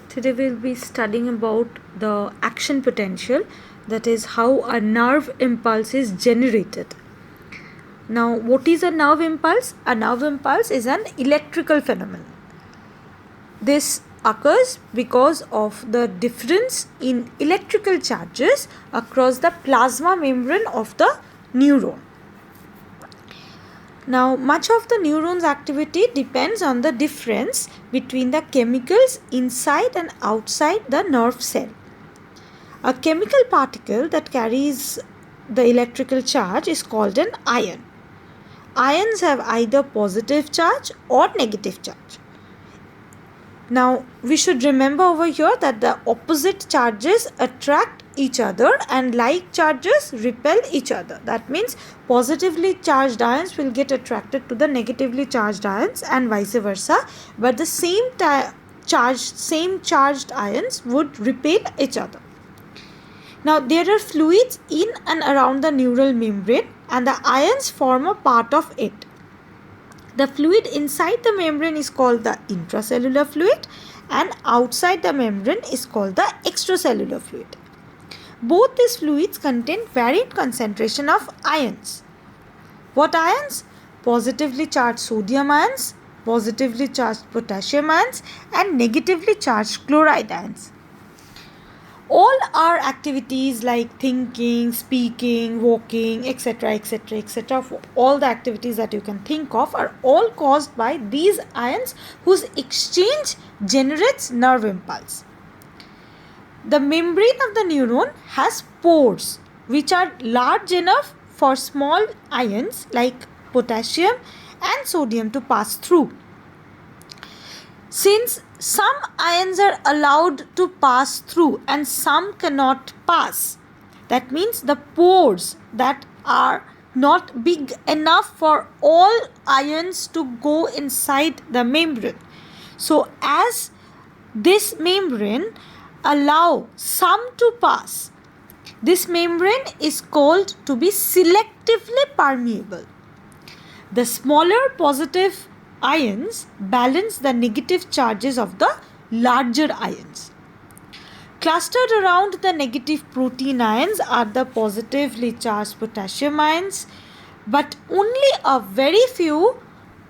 Today we'll be studying about the action potential, that is how a nerve impulse is generated. Now, what is a nerve impulse? A nerve impulse is an electrical phenomenon. This occurs because of the difference in electrical charges across the plasma membrane of the neuron. Now, much of the neuron's activity depends on the difference between the chemicals inside and outside the nerve cell. A chemical particle that carries the electrical charge is called an ion. Ions have either positive charge or negative charge. Now, we should remember over here that the opposite charges attract each other and like charges repel each other. That means positively charged ions will get attracted to the negatively charged ions and vice versa, but the same charged ions would repel each other. Now, there are fluids in and around the neural membrane and the ions form a part of it. The fluid inside the membrane is called the intracellular fluid and outside the membrane is called the extracellular fluid. Both these fluids contain varying concentration of ions. What ions? Positively charged sodium ions, positively charged potassium ions and negatively charged chloride ions. All our activities like thinking, speaking, walking, etc., all the activities that you can think of are all caused by these ions whose exchange generates nerve impulse. The membrane of the neuron has pores which are large enough for small ions like potassium and sodium to pass through. Since some ions are allowed to pass through and some cannot pass, that means the pores that are not big enough for all ions to go inside the membrane. So as this membrane allow some to pass, this membrane is called to be selectively permeable. The smaller positive ions balance the negative charges of the larger ions. Clustered around the negative protein ions are the positively charged potassium ions, but only a very few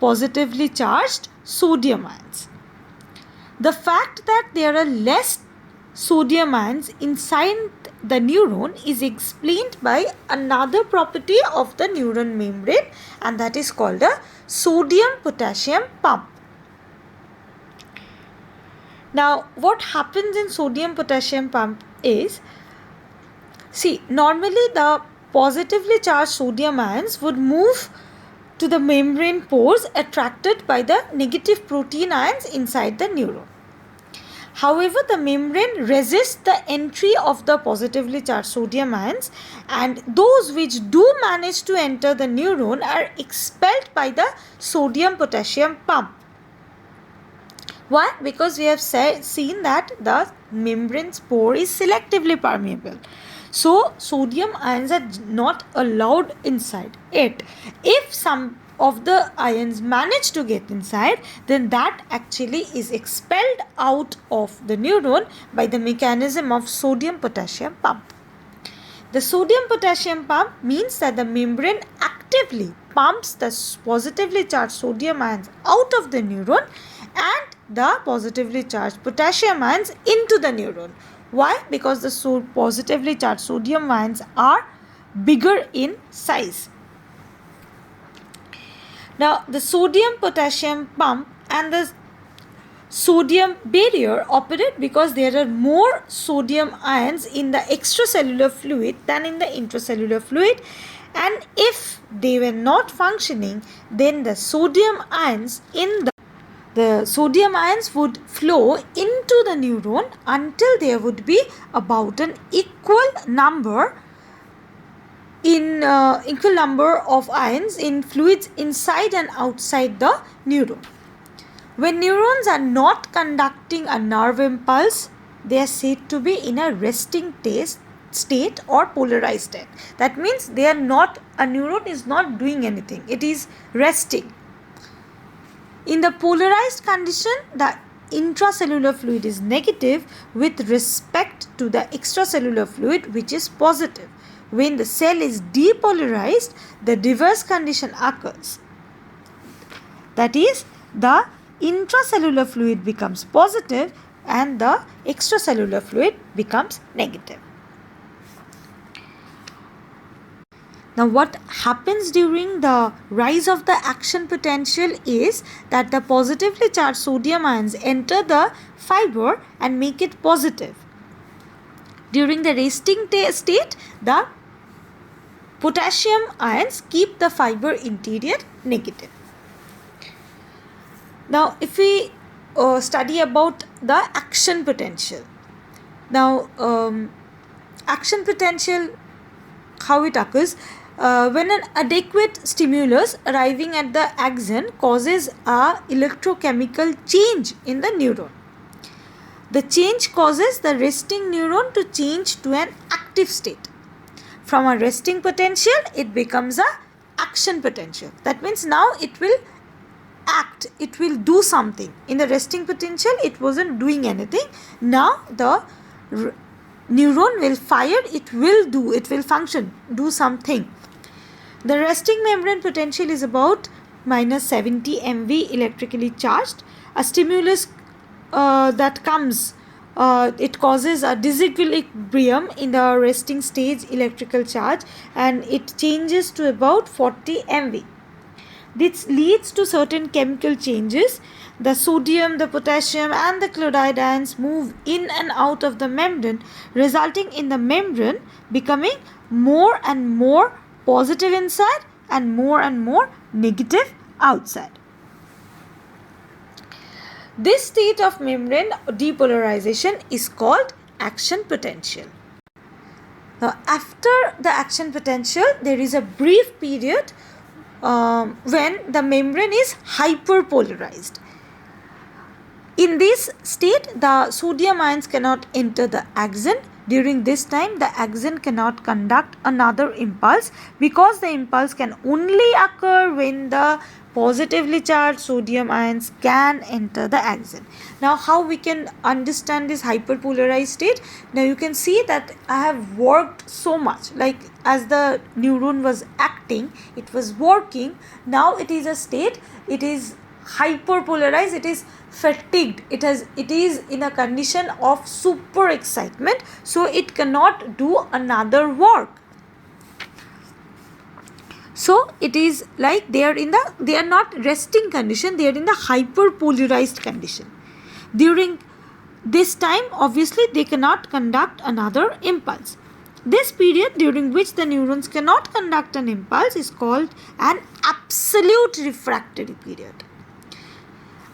positively charged sodium ions. The fact that there are less sodium ions inside the neuron is explained by another property of the neuron membrane, and that is called a sodium-potassium pump. Now, what happens in sodium-potassium pump is, normally the positively charged sodium ions would move to the membrane pores attracted by the negative protein ions inside the neuron. However, the membrane resists the entry of the positively charged sodium ions, and those which do manage to enter the neuron are expelled by the sodium-potassium pump. Why? Because we have seen that the membrane's pore is selectively permeable. So, sodium ions are not allowed inside it. If some of the ions manage to get inside, then that actually is expelled out of the neuron by the mechanism of sodium-potassium pump. The sodium-potassium pump means that the membrane actively pumps the positively charged sodium ions out of the neuron and the positively charged potassium ions into the neuron. Why? Because the positively charged sodium ions are bigger in size. Now, the sodium-potassium pump and the sodium barrier operate because there are more sodium ions in the extracellular fluid than in the intracellular fluid, and if they were not functioning, then the sodium ions would flow into the neuron until there would be about an equal number of ions in fluids inside and outside the neuron. When neurons are not conducting a nerve impulse, they are said to be in a resting state or polarized state. That means a neuron is not doing anything, it is resting. In the polarized condition, the intracellular fluid is negative with respect to the extracellular fluid which is positive. When the cell is depolarized, the reverse condition occurs. That is, the intracellular fluid becomes positive and the extracellular fluid becomes negative. Now, what happens during the rise of the action potential is that the positively charged sodium ions enter the fiber and make it positive. During the resting state, the potassium ions keep the fiber interior negative. Now, if we study about the action potential. Now, action potential, how it occurs? When an adequate stimulus arriving at the axon causes a electrochemical change in the neuron. The change causes the resting neuron to change to an active state. From a resting potential, it becomes a action potential. That means now it will act, it will do something. In the resting potential, it wasn't doing anything. Now the neuron will fire, it will function, do something. The resting membrane potential is about minus 70 MV electrically charged. A stimulus that comes, it causes a disequilibrium in the resting stage electrical charge and it changes to about 40 MV. This leads to certain chemical changes. The sodium, the potassium and the chloride ions move in and out of the membrane, resulting in the membrane becoming more and more positive inside and more negative outside. This state of membrane depolarization is called action potential. Now, after the action potential, there is a brief period when the membrane is hyperpolarized. In this state, the sodium ions cannot enter the axon. During this time, the axon cannot conduct another impulse because the impulse can only occur when the positively charged sodium ions can enter the axon. Now, how we can understand this hyperpolarized state? Now, you can see that I have worked so much, like as the neuron was acting, it was working. Now, it is a state, it is hyperpolarized, it is fatigued, it is in a condition of super excitement, so it cannot do another work. So it is like they are not resting condition, they are in the hyperpolarized condition. During this time, obviously they cannot conduct another impulse. This period during which the neurons cannot conduct an impulse is called an absolute refractory period.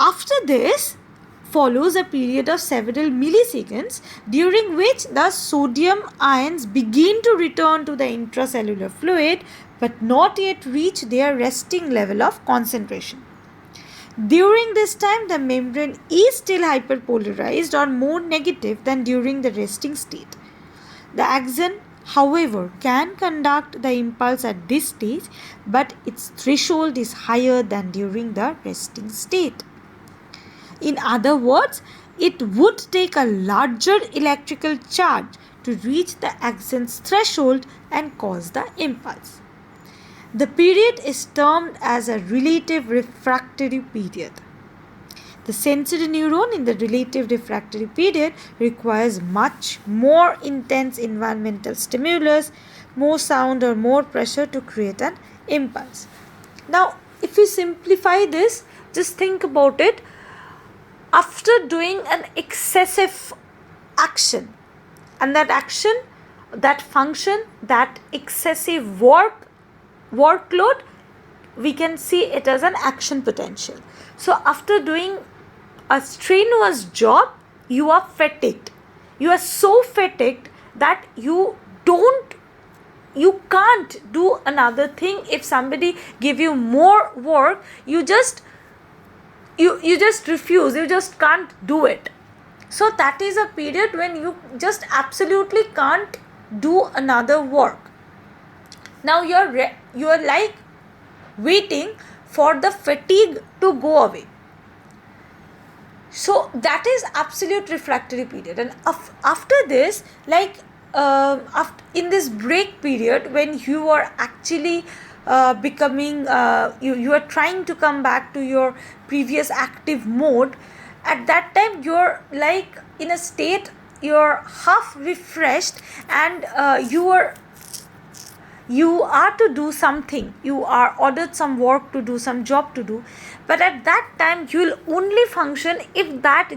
After this follows a period of several milliseconds during which the sodium ions begin to return to the intracellular fluid but not yet reach their resting level of concentration. During this time, the membrane is still hyperpolarized or more negative than during the resting state. The axon, however, can conduct the impulse at this stage, but its threshold is higher than during the resting state. In other words, it would take a larger electrical charge to reach the axon's threshold and cause the impulse. The period is termed as a relative refractory period. The sensory neuron in the relative refractory period requires much more intense environmental stimulus, more sound or more pressure to create an impulse. Now, if we simplify this, just think about it. After doing an excessive action, and that action, that function, that excessive workload, we can see it as an action potential. So after doing a strenuous job, you are fatigued. You are so fatigued that you can't do another thing. If somebody give you more work, you just refuse, you just can't do it. So that is a period when you just absolutely can't do another work. Now you are like waiting for the fatigue to go away. So that is absolute refractory period. And after this, in this break period, when you are actually becoming you are trying to come back to your previous active mode, at that time you're like in a state, you're half refreshed, and you are to do something, you are ordered some work to do, some job to do, but at that time you will only function if that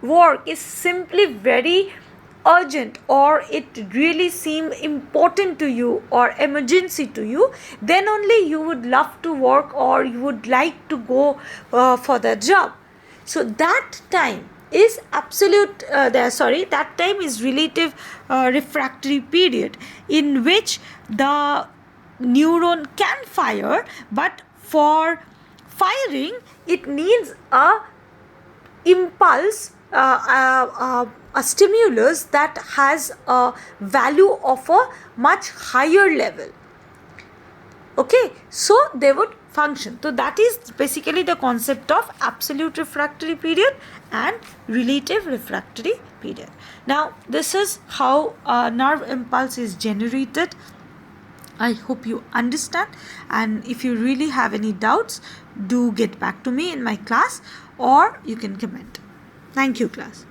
work is simply very urgent, or it really seem important to you or emergency to you. Then only you would love to work, or you would like to go for the job. So that time is that time is relative refractory period, in which the neuron can fire, but for firing it needs a stimulus that has a value of a much higher level. Okay, so they would function. So that is basically the concept of absolute refractory period and relative refractory period. Now this is how a nerve impulse is generated. I hope you understand, and if you really have any doubts, do get back to me in my class, or you can comment. Thank you, class.